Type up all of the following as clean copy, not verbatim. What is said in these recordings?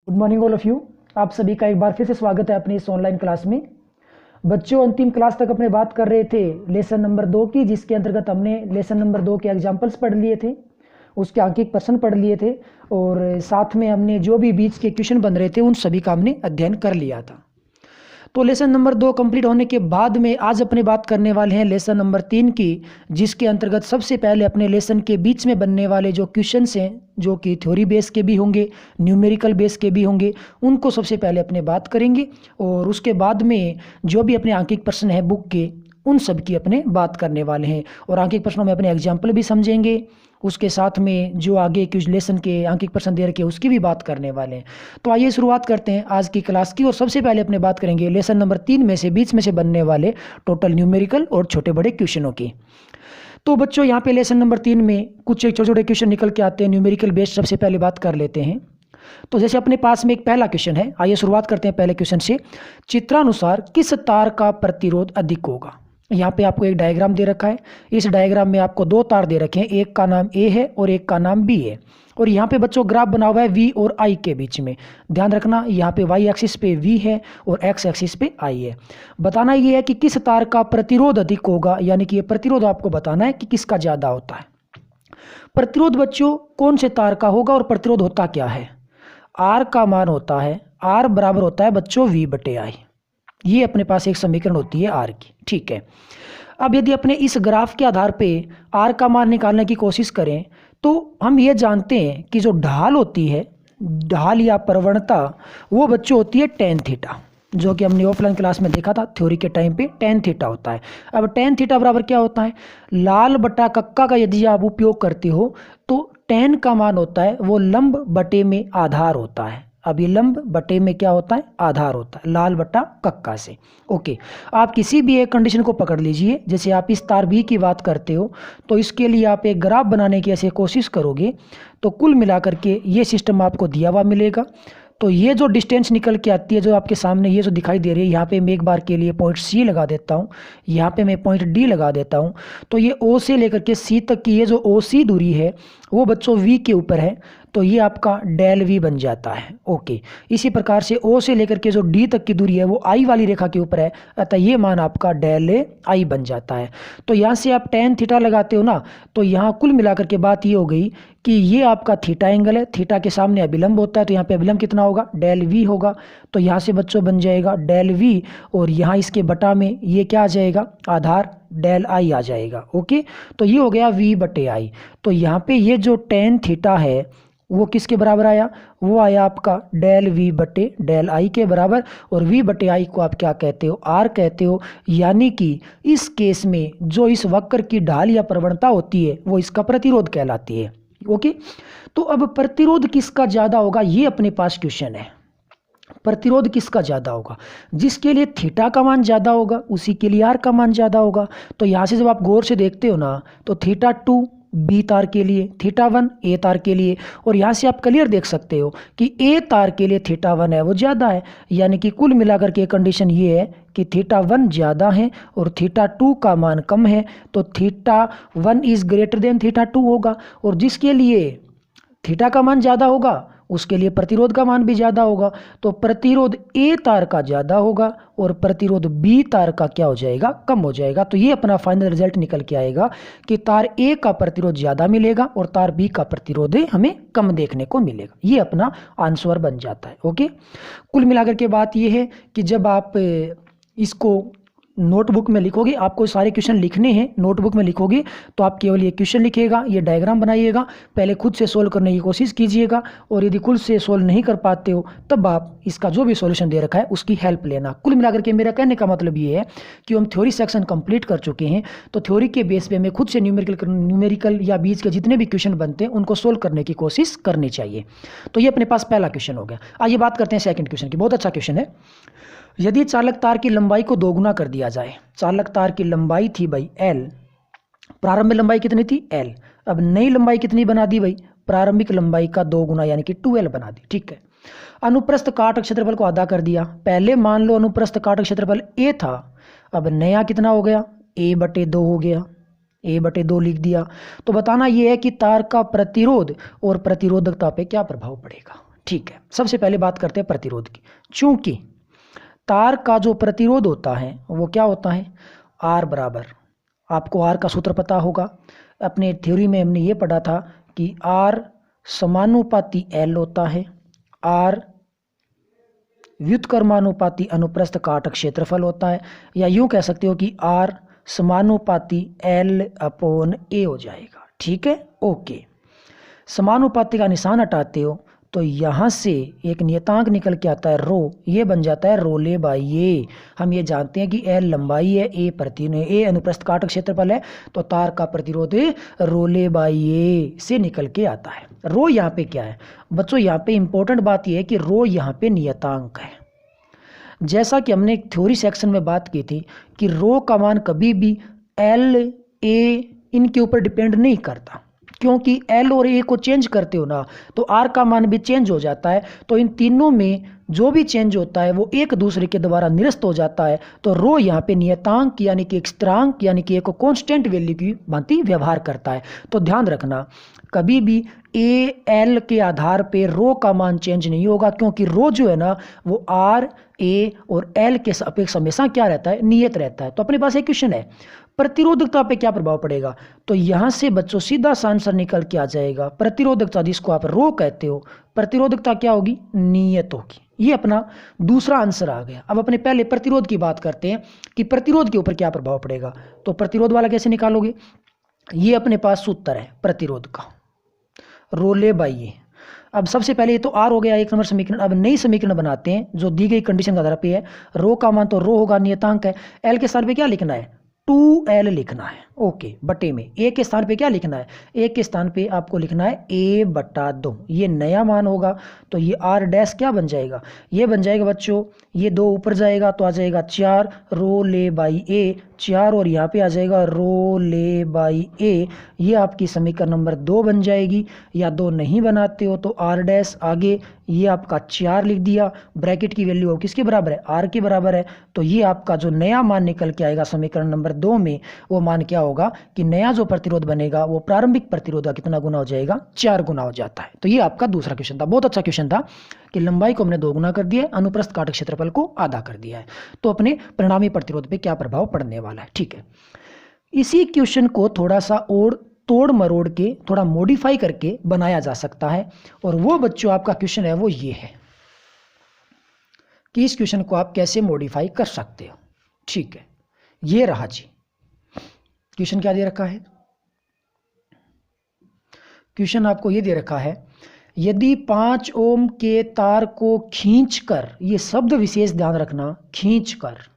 Good morning all of you. आप सभी का एक बार फिर से स्वागत है अपनी इस ऑनलाइन क्लास में। बच्चों, अंतिम क्लास तक अपने बात कर रहे थे लेसन नंबर 2 की, जिसके अंतर्गत हमने लेसन नंबर 2 के एग्जाम्पल्स पढ़ लिए थे, उसके आंकिक प्रश्न पढ़ लिए थे और साथ में हमने जो भी बीच के क्वेश्चन बन रहे थे उन सभी का हमने अध्ययन कर लिया था। तो लेसन नंबर 2 कंप्लीट होने के बाद में आज अपने बात करने वाले हैं लेसन नंबर 3 की, जिसके अंतर्गत सबसे पहले अपने लेसन के बीच में बनने वाले जो क्वेश्चंस हैं, जो कि थ्योरी बेस के भी होंगे, न्यूमेरिकल बेस के भी होंगे, उनको सबसे पहले अपने बात करेंगे और उसके बाद में जो भी अपने आंकिक प्रश्न है बुक के, उन सब की अपने बात करने वाले हैं और आंकिक प्रश्नों में अपने एग्जाम्पल भी समझेंगे। उसके साथ में जो आगे कुछ लेसन के आंकिक प्रश्न दे रखे उसकी भी बात करने वाले हैं। तो आइए शुरुआत करते हैं आज की क्लास की और सबसे पहले अपने बात करेंगे लेसन नंबर 3 में से बीच में से बनने वाले टोटल न्यूमेरिकल और छोटे बड़े क्वेश्चनों की। तो बच्चों, यहाँ पे लेसन नंबर 3 में कुछ एक छोटे छोटे क्वेश्चन निकल के आते हैं। न्यूमेरिकल बेस्ड सबसे पहले बात कर लेते हैं। तो जैसे अपने पास में एक पहला क्वेश्चन है, आइए शुरुआत करते हैं पहले क्वेश्चन से। चित्रानुसार किस तार का प्रतिरोध अधिक होगा? यहाँ पे आपको एक डायग्राम दे रखा है। इस डायग्राम में आपको दो तार दे रखे हैं, एक का नाम ए है और एक का नाम बी है। और यहाँ पे बच्चों ग्राफ बना हुआ है वी और आई के बीच में। ध्यान रखना, यहाँ पे वाई एक्सिस पे वी है और एक्स एक्सिस पे आई है। बताना ये है कि किस तार का प्रतिरोध अधिक होगा, यानी कि ये प्रतिरोध आपको बताना है कि किसका ज़्यादा होता है। प्रतिरोध बच्चों कौन से तार का होगा और प्रतिरोध होता क्या है? आर का मान होता है, आर बराबर होता है बच्चों वी बटे आई। ये अपने पास एक समीकरण होती है आर की, ठीक है। अब यदि अपने इस ग्राफ के आधार पे आर का मान निकालने की कोशिश करें तो हम ये जानते हैं कि जो ढाल होती है, ढाल या प्रवणता, वो बच्चों होती है टेन थीटा, जो कि हमने ऑफलाइन क्लास में देखा था थ्योरी के टाइम पे टेन थीटा होता है। अब टेन थीटा बराबर क्या होता है? लाल बटा कक्का का यदि आप उपयोग करते हो तो टेन का मान होता है वो लंब बटे में आधार होता है। अब ये लंब बटे में क्या होता है? आधार होता है, लाल बटा कक्का से। ओके, आप किसी भी एक कंडीशन को पकड़ लीजिए। जैसे आप इस तार बी की बात करते हो तो इसके लिए आप एक ग्राफ बनाने की ऐसे कोशिश करोगे तो कुल मिलाकर के ये सिस्टम आपको दिया हुआ मिलेगा। तो ये जो डिस्टेंस निकल के आती है, जो आपके सामने ये जो दिखाई दे रही है, यहाँ पे मैं एक बार के लिए पॉइंट सी लगा देता हूँ, यहाँ पे मैं पॉइंट डी लगा देता हूँ। तो ये ओ से लेकर के सी तक की ये जो ओ सी दूरी है वो बच्चों वी के ऊपर है, तो ये आपका डेल वी बन जाता है। ओके, इसी प्रकार से ओ से लेकर के जो डी तक की दूरी है वो आई वाली रेखा के ऊपर है, अतः ये मान आपका डेल आई बन जाता है। तो यहाँ से आप टेन थीटा लगाते हो ना, तो यहाँ कुल मिलाकर के बात ये हो गई कि ये आपका थीटा एंगल है, थीटा के सामने अभिलंब होता है, तो यहाँ पे अभिलंब कितना होगा? डेल वी होगा। तो यहाँ से बच्चों बन जाएगा डेल वी और यहाँ इसके बटा में ये क्या आ जाएगा? आधार डेल आई आ जाएगा। ओके, तो ये हो गया वी बटे आई। तो यहाँ पे ये जो टेन थीटा है वो किसके बराबर आया? वो आया आपका डेल वी बटे डेल आई के बराबर। और वी बटे आई को आप क्या कहते हो? आर कहते हो। यानी कि इस केस में जो इस वक्र की ढाल या प्रवणता होती है वो इसका प्रतिरोध कहलाती है। ओके, तो अब प्रतिरोध किसका ज़्यादा होगा, ये अपने पास क्वेश्चन है। प्रतिरोध किसका ज़्यादा होगा? जिसके लिए थीटा का मान ज़्यादा होगा उसी के लिए आर का मान ज़्यादा होगा। तो यहाँ से जब आप गौर से देखते हो ना, तो थीटा 2 बी तार के लिए, थीटा 1 ए तार के लिए, और यहाँ से आप क्लियर देख सकते हो कि ए तार के लिए थीटा 1 है वो ज़्यादा है। यानी कि कुल मिलाकर के कंडीशन ये है कि थीटा 1 ज़्यादा है और थीटा 2 का मान कम है, तो theta 1 is greater than theta 2 होगा। और जिसके लिए थीटा का मान ज़्यादा होगा उसके लिए प्रतिरोध का मान भी ज़्यादा होगा। तो प्रतिरोध ए तार का ज़्यादा होगा और प्रतिरोध बी तार का क्या हो जाएगा? कम हो जाएगा। तो ये अपना फाइनल रिजल्ट निकल के आएगा कि तार ए का प्रतिरोध ज़्यादा मिलेगा और तार बी का प्रतिरोध हमें कम देखने को मिलेगा। ये अपना आंसर बन जाता है। ओके, कुल मिलाकर के बात ये है कि जब आप इसको नोटबुक में लिखोगे, आपको सारे क्वेश्चन लिखने हैं, नोटबुक में लिखोगे तो आप केवल ये क्वेश्चन लिखिएगा, ये डायग्राम बनाइएगा, पहले खुद से सोल्व करने की कोशिश कीजिएगा और यदि खुद से सोल्व नहीं कर पाते हो तब आप इसका जो भी सॉल्यूशन दे रखा है उसकी हेल्प लेना। कुल मिलाकर के मेरा कहने का मतलब ये है कि हम थ्योरी सेक्शन कंप्लीट कर चुके हैं, तो थ्योरी के बेस पे हमें खुद से न्यूमेरिकल या बीच के जितने भी क्वेश्चन बनते हैं उनको सोल्व करने की कोशिश करनी चाहिए। तो ये अपने पास पहला क्वेश्चन हो गया। आइए बात करते हैं सेकंड क्वेश्चन की। बहुत अच्छा क्वेश्चन है। यदि चालक तार की लंबाई को दोगुना कर दिया जाए, चालक तार की लंबाई थी भाई एल, प्रारंभ में लंबाई कितनी थी? एल। अब नई लंबाई कितनी बना दी भाई? प्रारंभिक लंबाई का 2 गुना यानी कि 2L बना दी। ठीक है, अनुप्रस्थ काट क्षेत्रफल को आधा कर दिया। पहले मान लो अनुप्रस्थ काट क्षेत्रफल ए था, अब नया कितना हो गया? ए बटे 2 हो गया, ए बटे 2 लिख दिया। तो बताना ये है कि तार का प्रतिरोध और प्रतिरोधकता पे क्या प्रभाव पड़ेगा। ठीक है, सबसे पहले बात करते हैं प्रतिरोध की। चूंकि तार का जो प्रतिरोध होता है वो क्या होता है, आर बराबर, आपको आर का सूत्र पता होगा, अपने थ्योरी में हमने ये पढ़ा था कि आर समानुपाती एल होता है, आर व्युत्क्रमानुपाती अनुप्रस्थ काट क्षेत्रफल होता है, या यूं कह सकते हो कि आर समानुपाती एल अपॉन ए हो जाएगा। ठीक है, ओके। समानुपाती का निशान हटाते हो तो यहाँ से एक नियतांक निकल के आता है रो, ये बन जाता है रोले बाई ए। हम ये जानते हैं कि एल लंबाई है, ए अनुप्रस्थ काट क्षेत्रफल है, तो तार का प्रतिरोध रोले बाई ए से निकल के आता है। रो यहाँ पे क्या है बच्चों, यहाँ पे इंपॉर्टेंट बात यह है कि रो यहाँ पे नियतांक है। जैसा कि हमने एक थ्योरी सेक्शन में बात की थी कि रो का मान कभी भी एल ए इनके ऊपर डिपेंड नहीं करता, क्योंकि एल और ए को चेंज करते हो ना तो आर का मान भी चेंज हो जाता है, तो इन तीनों में जो भी चेंज होता है वो एक दूसरे के द्वारा निरस्त हो जाता है। तो रो यहाँ पे नियतांक यानी कि एक स्थिरांक यानी कि एक कांस्टेंट वैल्यू की भांति व्यवहार करता है। तो ध्यान रखना, कभी भी ए एल के आधार पे रो का मान चेंज नहीं होगा, क्योंकि रो जो है ना वो आर ए और एल के सापेक्ष हमेशा क्या रहता है, नियत रहता है। तो अपने पास एक क्वेश्चन है, प्रतिरोधकता पे क्या प्रभाव पड़ेगा, तो यहां से बच्चों सीधा सा आंसर निकल के आ जाएगा। प्रतिरोधकता जिसको आप रो कहते हो, प्रतिरोधकता क्या होगी, नियत होगी। ये अपना दूसरा आंसर आ गया। अब अपने पहले प्रतिरोध की बात करते हैं कि प्रतिरोध के ऊपर क्या प्रभाव पड़ेगा। तो प्रतिरोध वाला कैसे निकालोगे, ये अपने पास सूत्र है प्रतिरोध का, रोले बाई ए। अब सबसे पहले ये तो आर हो गया एक नंबर समीकरण। अब नई समीकरण बनाते हैं जो दी गई कंडीशन के आधार पे है। रो का मान तो रो होगा, नियतांक है। एल के स्थान पे क्या लिखना है, 2L लिखना है, ओके, बटे में। ए के स्थान पे क्या लिखना है, ए के स्थान पे आपको लिखना है a बटा 2, ये नया मान होगा। तो ये आर डैश क्या बन जाएगा, ये बन जाएगा बच्चों, ये 2 ऊपर जाएगा तो आ जाएगा 4 रो ले बाई ए, 4 और यहाँ पे आ जाएगा रो ले बाई ए। ये आपकी समीकरण नंबर 2 बन जाएगी। या 2 नहीं बनाते हो तो आर डैश आगे ये आपका 4 लिख दिया, ब्रैकेट की वैल्यू किसके बराबर है, आर के बराबर है। तो ये आपका जो नया मान निकल के आएगा समीकरण नंबर 2 में, वो मान क्या होगा कि नया जो प्रतिरोध बनेगा वो प्रारंभिक प्रतिरोध का कितना गुना हो जाएगा, 4 गुना हो जाता है। तो ये आपका दूसरा क्वेश्चन था, बहुत अच्छा क्वेश्चन था कि लंबाई को हमने 2 गुना कर दिया है, अनुप्रस्थ काट क्षेत्रफल को आधा कर दिया है, तो अपने परिणामी प्रतिरोध पे क्या प्रभाव पड़ने वाला है। ठीक है, इसी क्वेश्चन को थोड़ा सा और तोड़ मरोड़ के थोड़ा मॉडिफाई करके बनाया जा सकता है, और वो बच्चों आपका क्वेश्चन है वो ये है कि इस क्वेश्चन को आप कैसे मॉडिफाई कर सकते हो। ठीक है, ये रहा जी क्वेश्चन। क्या दे रखा है, क्वेश्चन आपको ये दे रखा है, यदि 5 ओम के तार को खींचकर, ये शब्द विशेष ध्यान रखना, खींचकर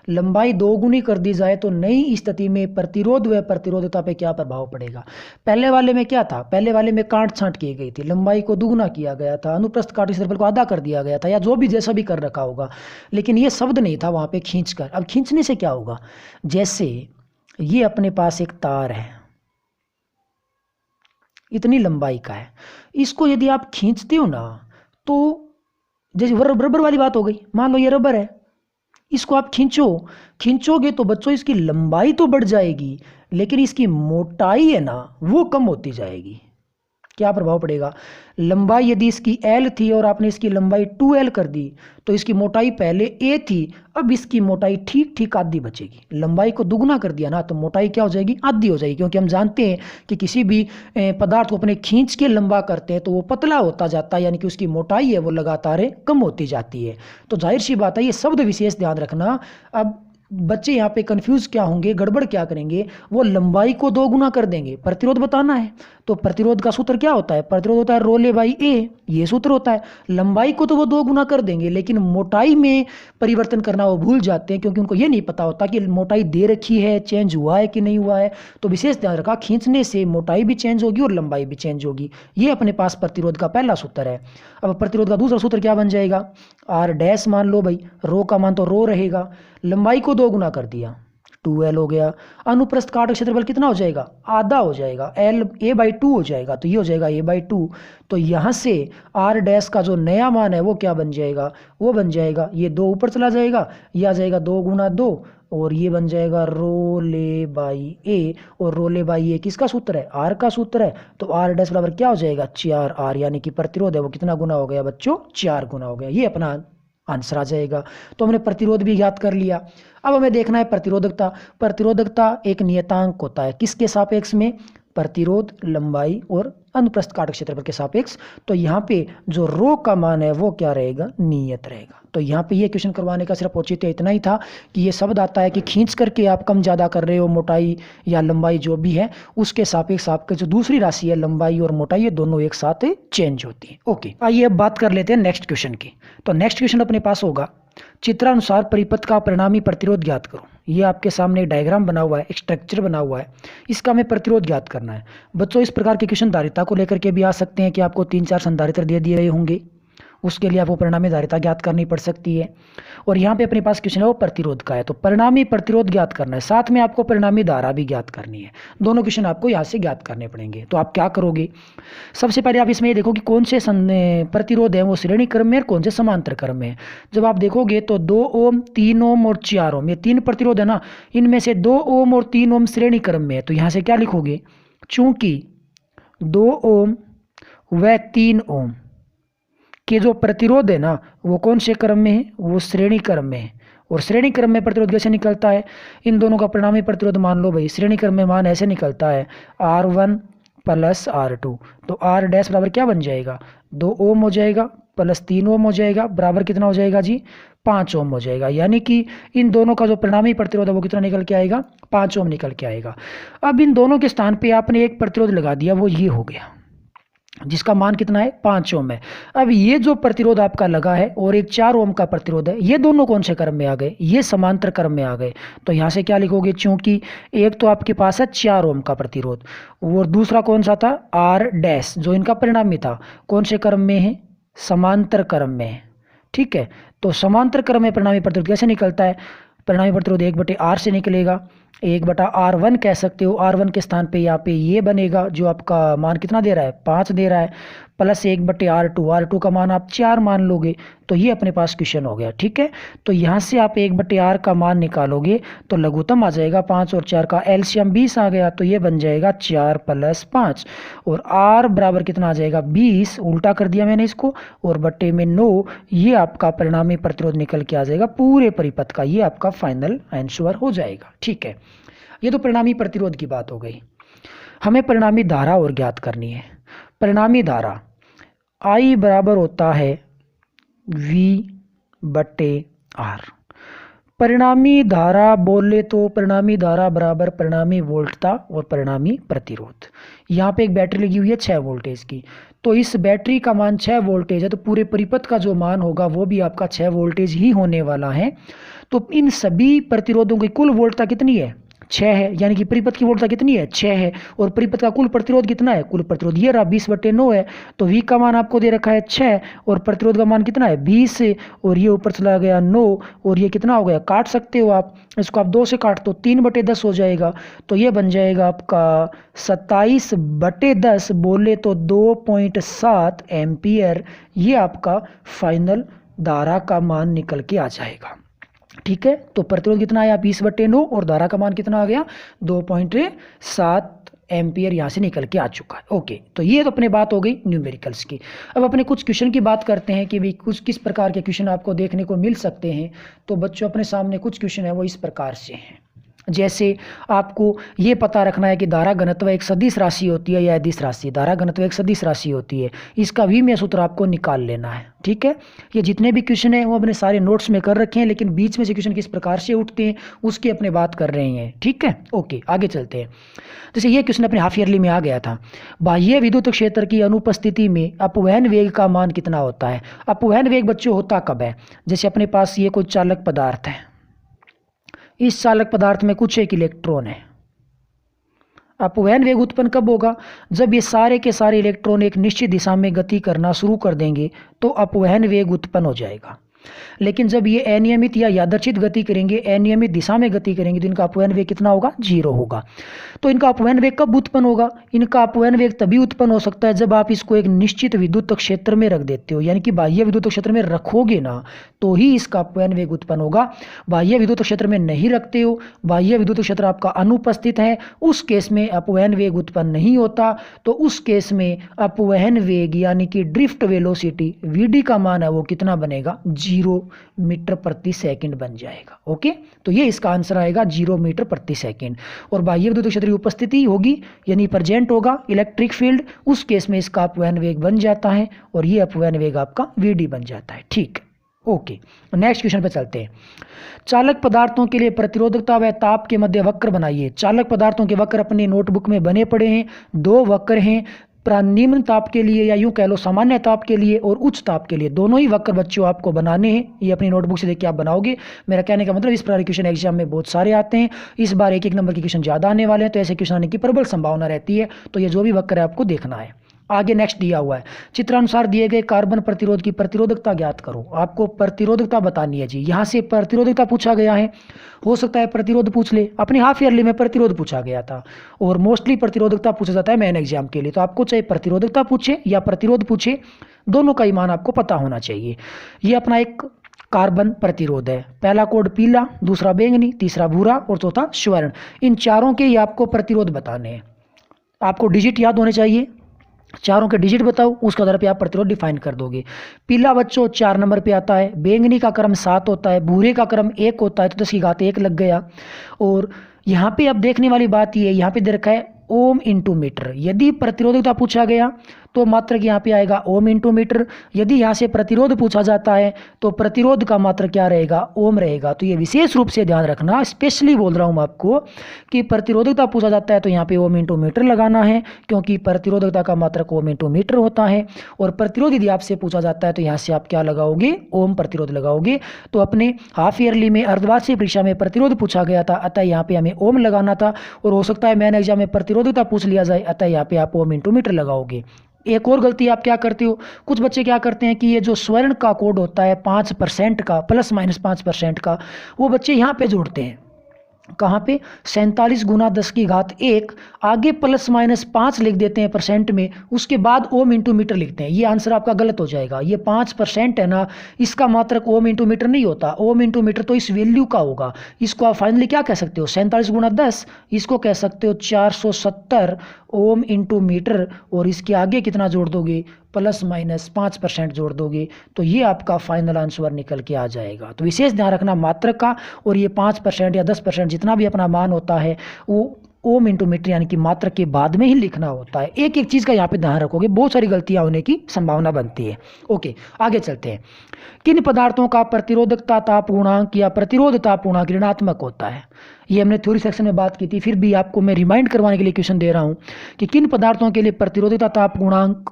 लंबाई 2 गुनी कर दी जाए तो नई स्थिति में प्रतिरोध व प्रतिरोधकता पे क्या प्रभाव पड़ेगा। पहले वाले में क्या था, पहले वाले में काट छांट की गई थी, लंबाई को दुगुना किया गया था, अनुप्रस्थ काट क्षेत्रफल को आधा कर दिया गया था, या जो भी जैसा भी कर रखा होगा, लेकिन ये शब्द नहीं था वहां पे खींचकर। अब खींचने से क्या होगा, जैसे ये अपने पास एक तार है, इतनी लंबाई का है, इसको यदि आप खींचते हो ना तो जैसे रबर वाली बात हो गई, मान लो ये रबर है, इसको आप खींचोगे तो बच्चों इसकी लंबाई तो बढ़ जाएगी, लेकिन इसकी मोटाई है ना वो कम होती जाएगी। क्या प्रभाव पड़ेगा, लंबाई यदि इसकी L थी और आपने इसकी लंबाई 2L कर दी तो इसकी मोटाई पहले A थी, अब इसकी मोटाई ठीक ठीक आधी बचेगी। लंबाई को दुगुना कर दिया ना तो मोटाई क्या हो जाएगी, आधी हो जाएगी, क्योंकि हम जानते हैं कि किसी भी पदार्थ को अपने खींच के लंबा करते हैं तो वो पतला होता जाता है, यानी कि उसकी मोटाई है वो लगातार कम होती जाती है। तो जाहिर सी बात है ये शब्द विशेष ध्यान रखना। अब बच्चे यहाँ पे कंफ्यूज क्या होंगे, गड़बड़ क्या करेंगे, वो लंबाई को 2 गुना कर देंगे, प्रतिरोध बताना है तो प्रतिरोध का सूत्र क्या होता है, प्रतिरोध होता है रोले बाई ए, ये सूत्र होता है। लंबाई को तो वो 2 गुना कर देंगे, लेकिन मोटाई में परिवर्तन करना वो भूल जाते हैं, क्योंकि उनको ये नहीं पता होता कि मोटाई दे रखी है, चेंज हुआ है कि नहीं हुआ है। तो विशेष ध्यान रखा, खींचने से मोटाई भी चेंज होगी और लंबाई भी चेंज होगी। ये अपने पास प्रतिरोध का पहला सूत्र है। अब प्रतिरोध का दूसरा सूत्र क्या बन जाएगा, आर डैश मान लो भाई, रो का मान तो रो रहेगा, लंबाई को 2 गुना कर दिया, 2l हो गया। अनुप्रस्थ काट क्षेत्रफल कितना हो जाएगा, आधा हो जाएगा, l a/2 हो जाएगा, तो ये हो जाएगा a/2। तो यहाँ से r डैश का जो नया मान है वो क्या बन जाएगा, वो बन जाएगा ये 2 ऊपर चला जाएगा, ये आ जाएगा 2 गुना 2 और ये बन जाएगा रो ले बाई ए। और रो ले बाई ए किसका सूत्र है, आर का सूत्र है। तो आर डैश बराबर क्या हो जाएगा 4r, यानी कि प्रतिरोध है वो कितना गुना हो गया बच्चों, 4 गुना हो गया। ये अपना आंसर आ जाएगा। तो हमने प्रतिरोध भी ज्ञात कर लिया। अब हमें देखना है प्रतिरोधकता। प्रतिरोधकता एक नियतांक होता है किसके सापेक्ष में, प्रतिरोध, लंबाई और अनुप्रस्थ काट क्षेत्रफल के सापेक्ष। तो यहाँ पे जो रो का मान है वो क्या रहेगा, नियत रहेगा। तो यहाँ पे ये क्वेश्चन करवाने का सिर्फ औचित्य इतना ही था कि ये शब्द आता है कि खींच करके आप कम ज़्यादा कर रहे हो मोटाई या लंबाई जो भी है उसके सापेक्ष आपके जो दूसरी राशि है लंबाई और मोटाई ये दोनों एक साथ चेंज होती है। ओके, आइए अब बात कर लेते हैं नेक्स्ट क्वेश्चन की। तो नेक्स्ट क्वेश्चन अपने पास होगा चित्रानुसार परिपथ का परिणामी प्रतिरोध ज्ञात करो। ये आपके सामने एक डायग्राम बना हुआ है, एक स्ट्रक्चर बना हुआ है, इसका हमें प्रतिरोध ज्ञात करना है। बच्चों इस प्रकार के क्वेश्चन धारिता को लेकर के भी आ सकते हैं कि आपको 3-4 संधारित्र दे दिए गए होंगे, उसके लिए आपको परिणामी धारिता ज्ञात करनी पड़ सकती है। और यहाँ पे अपने पास क्वेश्चन है वो प्रतिरोध का है, तो परिणामी प्रतिरोध ज्ञात करना है, साथ में आपको परिणामी धारा भी ज्ञात करनी है। दोनों क्वेश्चन आपको यहाँ से ज्ञात करने पड़ेंगे। तो आप क्या करोगे, सबसे पहले आप इसमें ये देखो कि कौन से प्रतिरोध है वो श्रेणी क्रम में और कौन से समांतर क्रम में। जब आप देखोगे तो 2 ओम, 3 ओम और 4 ओम, ये 3 प्रतिरोध है ना, इनमें से 2 ओम और 3 ओम श्रेणी क्रम में है। तो यहाँ से क्या लिखोगे, चूंकि 2 ओम व 3 ओम के जो प्रतिरोध है ना वो कौन से क्रम में है, वो श्रेणी क्रम में है। और श्रेणी क्रम में प्रतिरोध कैसे निकलता है, इन दोनों का परिणामी प्रतिरोध मान लो भाई, श्रेणी क्रम में मान ऐसे निकलता है R1 प्लस R2। तो R डैश बराबर क्या बन जाएगा, 2 ओम हो जाएगा प्लस 3 ओम हो जाएगा, बराबर कितना हो जाएगा जी, 5 ओम हो जाएगा। यानी कि इन दोनों का जो परिणामी प्रतिरोध है वो कितना निकल के आएगा, 5 ओम निकल के आएगा। अब इन दोनों के स्थान पे आपने एक प्रतिरोध लगा दिया, वो ये हो गया जिसका मान कितना है, 5 ओम है। अब ये जो प्रतिरोध आपका लगा है और एक 4 ओम का प्रतिरोध है, ये दोनों कौन से क्रम में आ गए, ये समांतर क्रम में आ गए। तो यहाँ से क्या लिखोगे, चूंकि एक तो आपके पास है 4 ओम का प्रतिरोध और दूसरा कौन सा था, R डैश, जो इनका परिणामी था, कौन से क्रम में है, समांतर क्रम में है। ठीक है, तो समांतर क्रम में परिणामी प्रतिरोध कैसे निकलता है, परिणामी प्रतिरोध 1/R से निकलेगा, 1/R1 कह सकते हो। R1 के स्थान पे यहाँ पे ये बनेगा जो आपका मान कितना दे रहा है, 5 दे रहा है, प्लस 1/R2, R2 का मान आप 4 मान लोगे। तो ये अपने पास क्वेश्चन हो गया। ठीक है, तो यहाँ से आप 1/R का मान निकालोगे तो लघुत्तम आ जाएगा 5 और 4 का एलसीएम 20 आ गया, तो ये बन जाएगा 4 + 5 और R बराबर कितना आ जाएगा 20, उल्टा कर दिया मैंने इसको, और बट्टे में 9, ये आपका परिणामी प्रतिरोध निकल के आ जाएगा पूरे परिपथ का, ये आपका फाइनल आंसर हो जाएगा। ठीक है, ये तो परिणामी प्रतिरोध की बात हो गई। हमें परिणामी धारा और ज्ञात करनी है। परिणामी धारा I बराबर होता है V/R। परिणामी धारा बोले तो परिणामी धारा बराबर परिणामी वोल्टता और परिणामी प्रतिरोध। यहाँ पे एक बैटरी लगी हुई है 6 वोल्टेज की, तो इस बैटरी का मान 6 वोल्टेज है, तो पूरे परिपथ का जो मान होगा वो भी आपका 6 वोल्टेज ही होने वाला है। तो इन सभी प्रतिरोधों की कुल वोल्टता कितनी है, 6 है, यानी कि परिपथ की वोल्टता कितनी है, 6 है। और परिपथ का कुल प्रतिरोध कितना है, कुल प्रतिरोध ये रहा 20/9 है। तो V का मान आपको दे रखा है 6 और प्रतिरोध का मान कितना है 20 है, और ये ऊपर चला गया 9 और ये कितना हो गया, काट सकते हो आप इसको, आप 2 से काट तो 3/10 हो जाएगा। तो ये बन जाएगा आपका 27/10, बोले तो 2.7 एम्पियर। ये आपका फाइनल धारा का मान निकल के आ जाएगा। ठीक है, तो प्रतिरोध कितना आया 20/9 और धारा का मान कितना आ गया 2.7 एम्पियर यहाँ से निकल के आ चुका है। ओके, तो ये तो अपने बात हो गई न्यूमेरिकल्स की। अब अपने कुछ क्वेश्चन की बात करते हैं कि भाई कुछ किस प्रकार के क्वेश्चन आपको देखने को मिल सकते हैं। तो बच्चों अपने सामने कुछ क्वेश्चन है वो इस प्रकार से हैं, जैसे आपको ये पता रखना है कि धारा घनत्व एक सदिश राशि होती है या अदिश राशि। धारा घनत्व एक सदिश राशि होती है, इसका विमीय सूत्र आपको निकाल लेना है। ठीक है, ये जितने भी क्वेश्चन हैं वो अपने सारे नोट्स में कर रखे हैं, लेकिन बीच में से क्वेश्चन किस प्रकार से उठते हैं उसकी अपने बात कर रहे हैं। ठीक है, ओके, आगे चलते हैं। जैसे ये क्वेश्चन अपने हाफ ईयरली में आ गया था, बाह्य विद्युत क्षेत्र की अनुपस्थिति में अपवहन वेग का मान कितना होता है। अपवहन वेग बच्चों होता कब है, जैसे अपने पास ये कोई चालक पदार्थ है, इस चालक पदार्थ में कुछ एक इलेक्ट्रॉन है। अपवहन वेग उत्पन्न कब होगा, जब ये सारे के सारे इलेक्ट्रॉन एक निश्चित दिशा में गति करना शुरू कर देंगे तो अपवहन वेग उत्पन्न हो जाएगा। लेकिन जब ये अनियमित या यादृच्छिक गति करेंगे, अनियमित दिशा में गति करेंगे, तो इनका अपवहन वेग कितना होगा? 0 होगा। तो इनका अपवहन वेग कब उत्पन्न होगा? इनका अपवहन वेग तभी उत्पन्न हो सकता है जब आप इसको एक निश्चित विद्युत क्षेत्र में रख देते हो, यानी कि बाह्य विद्युत क्षेत्र में रखोगे ना तो ही इसका अपवहन वेग उत्पन्न होगा। बाह्य विद्युत क्षेत्र में नहीं रखते हो, बाह्य विद्युत क्षेत्र आपका अनुपस्थित है, उस केस में अपवहन वेग उत्पन्न नहीं होता। तो उस केस में अपवहन वेग यानी कि ड्रिफ्ट वेलोसिटी Vd का मान है वो कितना बनेगा? 0 मीटर प्रति सेकंड बन जाएगा। ओके, तो ये इसका आंसर आएगा 0 मीटर प्रति सेकंड। और बाह्य विद्युत क्षेत्र की उपस्थिति होगी यानी प्रेजेंट होगा इलेक्ट्रिक फील्ड, उस केस में इसका अपवहन वेग बन जाता है और ये अपवहन वेग आपका Vd बन जाता है। ठीक, ओके, नेक्स्ट क्वेश्चन पे चलते हैं। चालक पदार्थों के लिए प्रतिरोधकता व ताप के मध्य वक्र बनाइए। चालक पदार्थों के वक्र अपने नोटबुक में बने पड़े हैं। 2 वक्र हैं, निम्न ताप के लिए या यूं कह लो सामान्य ताप के लिए और उच्च ताप के लिए, दोनों ही वक्र बच्चों आपको बनाने हैं। ये अपनी नोटबुक से देख के आप बनाओगे। मेरा कहने का मतलब इस प्रकार क्वेश्चन एग्जाम में बहुत सारे आते हैं, इस बार 1-1 नंबर के क्वेश्चन ज़्यादा आने वाले हैं, तो ऐसे क्वेश्चन आने की प्रबल संभावना रहती है। तो ये जो भी वक्र है आपको देखना है। आगे नेक्स्ट दिया हुआ है, चित्रानुसार दिए गए कार्बन प्रतिरोध की प्रतिरोधकता ज्ञात करो। आपको प्रतिरोधकता बतानी है जी। यहाँ से प्रतिरोधकता पूछा गया है, हो सकता है प्रतिरोध पूछ ले, अपने हाफ ईयरली में प्रतिरोध पूछा गया था और मोस्टली प्रतिरोधकता पूछा जाता है मेन एग्जाम के लिए। तो आपको चाहे प्रतिरोधकता पूछे या प्रतिरोध पूछे, दोनों का ही मान आपको पता होना चाहिए। ये अपना एक कार्बन प्रतिरोध है। पहला कोड पीला, दूसरा बैंगनी, तीसरा भूरा और चौथा स्वर्ण। इन चारों के ही आपको प्रतिरोध बताने हैं। आपको डिजिट याद होने चाहिए, चारों के डिजिट बताओ, उसके आधार पे आप प्रतिरोध डिफाइन कर दोगे। पीला बच्चों 4 नंबर पे आता है, बैंगनी का क्रम 7 होता है, भूरे का क्रम 1 होता है, तो 10 की घात 1 लग गया। और यहाँ पे अब देखने वाली बात ये है, यहाँ पे दे रखा है ओम इंटू मीटर। यदि प्रतिरोधकता पूछा गया तो मात्रक यहाँ पे आएगा ओम इंटू मीटर। यदि यहाँ से प्रतिरोध पूछा जाता है तो प्रतिरोध का मात्रक क्या रहेगा? ओम रहेगा। तो ये विशेष रूप से ध्यान रखना, स्पेशली बोल रहा हूँ मैं आपको कि प्रतिरोधकता पूछा जाता है तो यहाँ पे ओम इंटू मीटर लगाना है, क्योंकि प्रतिरोधकता का मात्रक ओम इंटू मीटर होता है। और प्रतिरोध यदि आपसे पूछा जाता है तो यहाँ से आप क्या लगाओगे? ओम प्रतिरोध लगाओगे। तो अपने हाफ ईयरली में अर्धवार्षिक परीक्षा में प्रतिरोध पूछा गया था, अतः यहाँ पे हमें ओम लगाना था। और हो सकता है मेन एग्जाम में प्रतिरोधकता पूछ लिया जाए, अतः यहाँ पे आप ओम इंटू मीटर लगाओगे। एक और गलती आप क्या करते हो, कुछ बच्चे क्या करते हैं कि ये जो स्वर्ण का कोड होता है 5% का, ±5% का, वो बच्चे यहाँ पे जोड़ते हैं। कहाँ पे? 47 गुना 10 की घात 1, आगे ±5 लिख देते हैं परसेंट में, उसके बाद ओम इंटू मीटर लिखते हैं। ये आंसर आपका गलत हो जाएगा। ये 5% है ना, इसका मात्रक ओम इंटू मीटर नहीं होता। ओम इंटू मीटर तो इस वैल्यू का होगा। इसको आप फाइनली क्या कह सकते हो? 47 गुना 10, इसको कह सकते हो 470 ओम इंटू मीटर। और इसके आगे कितना जोड़ दोगे? ±5% जोड़ दोगे, तो ये आपका फाइनल आंसर निकल के आ जाएगा। तो विशेष ध्यान रखना मात्रक का। और ये 5% या 10% जितना भी अपना मान होता है वो ओम इंटू मीटर यानी कि मात्रक के बाद में ही लिखना होता है। एक एक चीज़ का यहाँ पे ध्यान रखोगे, बहुत सारी गलतियाँ होने की संभावना बनती है। ओके, आगे चलते हैं। किन पदार्थों का प्रतिरोधकता ताप गुणांक या प्रतिरोध ताप गुणांक ऋणात्मक होता है? ये हमने थ्योरी सेक्शन में बात की थी, फिर भी आपको मैं रिमाइंड करवाने के लिए क्वेश्चन दे रहा हूँ कि किन पदार्थों के लिए प्रतिरोधकता ताप गुणांक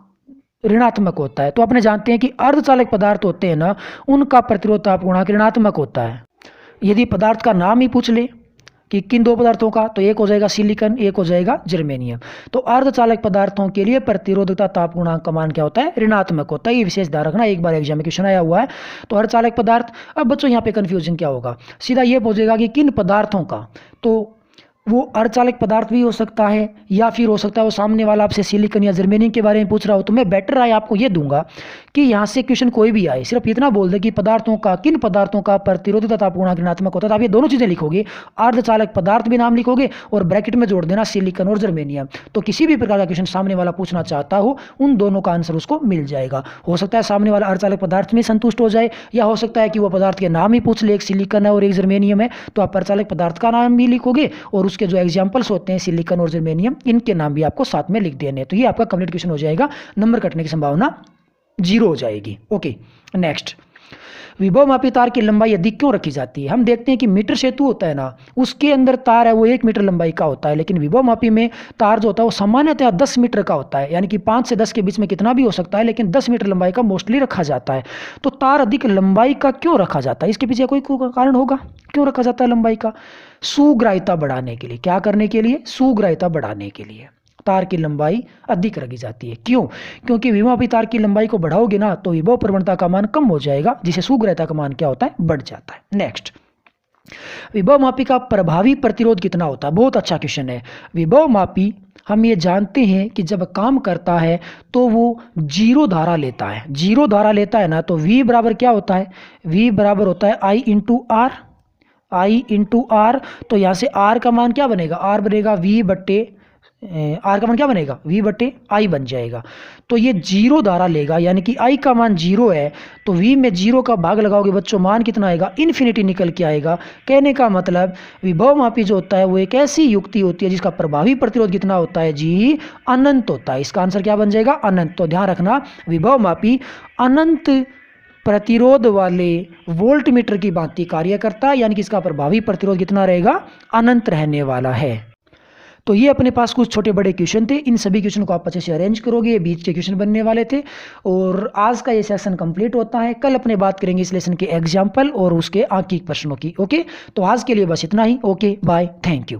ऋणात्मक होता है। तो अपने जानते हैं कि अर्धचालक पदार्थ होते हैं ना, उनका प्रतिरोध ताप गुणांक ऋणात्मक होता है। यदि पदार्थ का नाम ही पूछ ले कि किन 2 पदार्थों का, तो एक हो जाएगा सिलिकॉन, एक हो जाएगा जर्मेनियम। तो अर्धचालक पदार्थों के लिए प्रतिरोधकता ताप गुणांक का मान क्या होता है? ऋणात्मक होता है। ये विशेष ध्यान रखना, एक बार एग्जाम में क्वेश्चन आया हुआ है। तो अर्धचालक पदार्थ, अब बच्चों यहाँ पे कंफ्यूजन क्या होगा? सीधा ये पूछेगा कि किन पदार्थों का, तो वो अर्धचालक पदार्थ भी हो सकता है या फिर हो सकता है वो सामने वाला आपसे सिलिकॉन या जर्मेनियम के बारे में पूछ रहा हो। तो मैं बेटर राय आपको ये दूंगा कि यहाँ से क्वेश्चन कोई भी आए, सिर्फ इतना बोल दे कि पदार्थों का, किन पदार्थों का प्रतिरोधकता ताप गुणांक ऋणात्मक होता है। तो आप ये दोनों चीज़ें लिखोगे, अर्धचालक पदार्थ भी नाम लिखोगे और ब्रैकेट में जोड़ देना सिलिकॉन और जर्मेनियम। तो किसी भी प्रकार का क्वेश्चन सामने वाला पूछना चाहता हो, उन दोनों का आंसर उसको मिल जाएगा। हो सकता है सामने वाला अर्धचालक पदार्थ में संतुष्ट हो जाए, या हो सकता है कि वो पदार्थ के नाम ही पूछ ले, एक सिलिकॉन है और एक जर्मेनियम है, तो आप अर्धचालक पदार्थ का नाम भी लिखोगे और उसके जो एग्जाम्पल्स होते हैं सिलिकॉन और जर्मेनियम, इनके नाम भी आपको साथ में लिख देने। तो ये आपका कंप्लीट क्वेश्चन हो जाएगा, नंबर कटने की संभावना 0 हो जाएगी। Okay, next. विभव मापी तार की लंबाई अधिक क्यों रखी जाती है? हम देखते हैं कि मीटर सेतु होता है ना, उसके अंदर तार है वो 1 मीटर लंबाई का होता है, लेकिन विभव मापी में तार जो होता है वो सामान्यतः 10 मीटर का होता है, यानी कि 5 से 10 के बीच में कितना भी हो सकता है, लेकिन 10 मीटर लंबाई का मोस्टली रखा जाता है। तो तार अधिक लंबाई का क्यों रखा जाता है? इसके पीछे कोई कारण होगा क्यों रखा जाता है लंबाई का? सुग्राह्यता बढ़ाने के लिए। क्या करने के लिए? सुग्राह्यता बढ़ाने के लिए। तार की लंबाई अधिक रखी जाती है। क्यों? क्योंकि विभवमापी तार की लंबाई को बढ़ाओगे ना तो विभव प्रवणता का मान कम हो जाएगा, जिससे सुग्रहता का मान क्या होता है? बढ़ जाता है। नेक्स्ट, विभव मापी का प्रभावी प्रतिरोध कितना होता है? बहुत अच्छा क्वेश्चन है। विभव मापी हम ये जानते हैं कि जब काम करता है तो वो जीरो धारा लेता है। जीरो धारा लेता है ना, तो V बराबर क्या होता है? V बराबर होता है I into R. I into R, तो यहाँ से R का मान क्या बनेगा? R बनेगा V बट्टे आर का मान क्या बनेगा? V बट्टे आई बन जाएगा। तो ये जीरो धारा लेगा, यानी कि I का मान जीरो है, तो V में जीरो का भाग लगाओगे बच्चों, मान कितना आएगा? इन्फिनिटी निकल के आएगा। कहने का मतलब विभव मापी जो होता है वो एक ऐसी युक्ति होती है जिसका प्रभावी प्रतिरोध कितना होता है जी? अनंत होता है। इसका आंसर क्या बन जाएगा? अनंत। तो ध्यान रखना, विभव मापी अनंत प्रतिरोध वाले वोल्टमीटर की भांति कार्य करता है, यानी कि इसका प्रभावी प्रतिरोध कितना रहेगा? अनंत रहने वाला है। तो ये अपने पास कुछ छोटे बड़े क्वेश्चन थे। इन सभी क्वेश्चन को आप अच्छे से अरेंज करोगे, ये बीच के क्वेश्चन बनने वाले थे। और आज का ये सेशन कंप्लीट होता है। कल अपने बात करेंगे इस लेसन के एग्जाम्पल और उसके आंकिक प्रश्नों की। ओके, तो आज के लिए बस इतना ही। Okay, bye, thank you.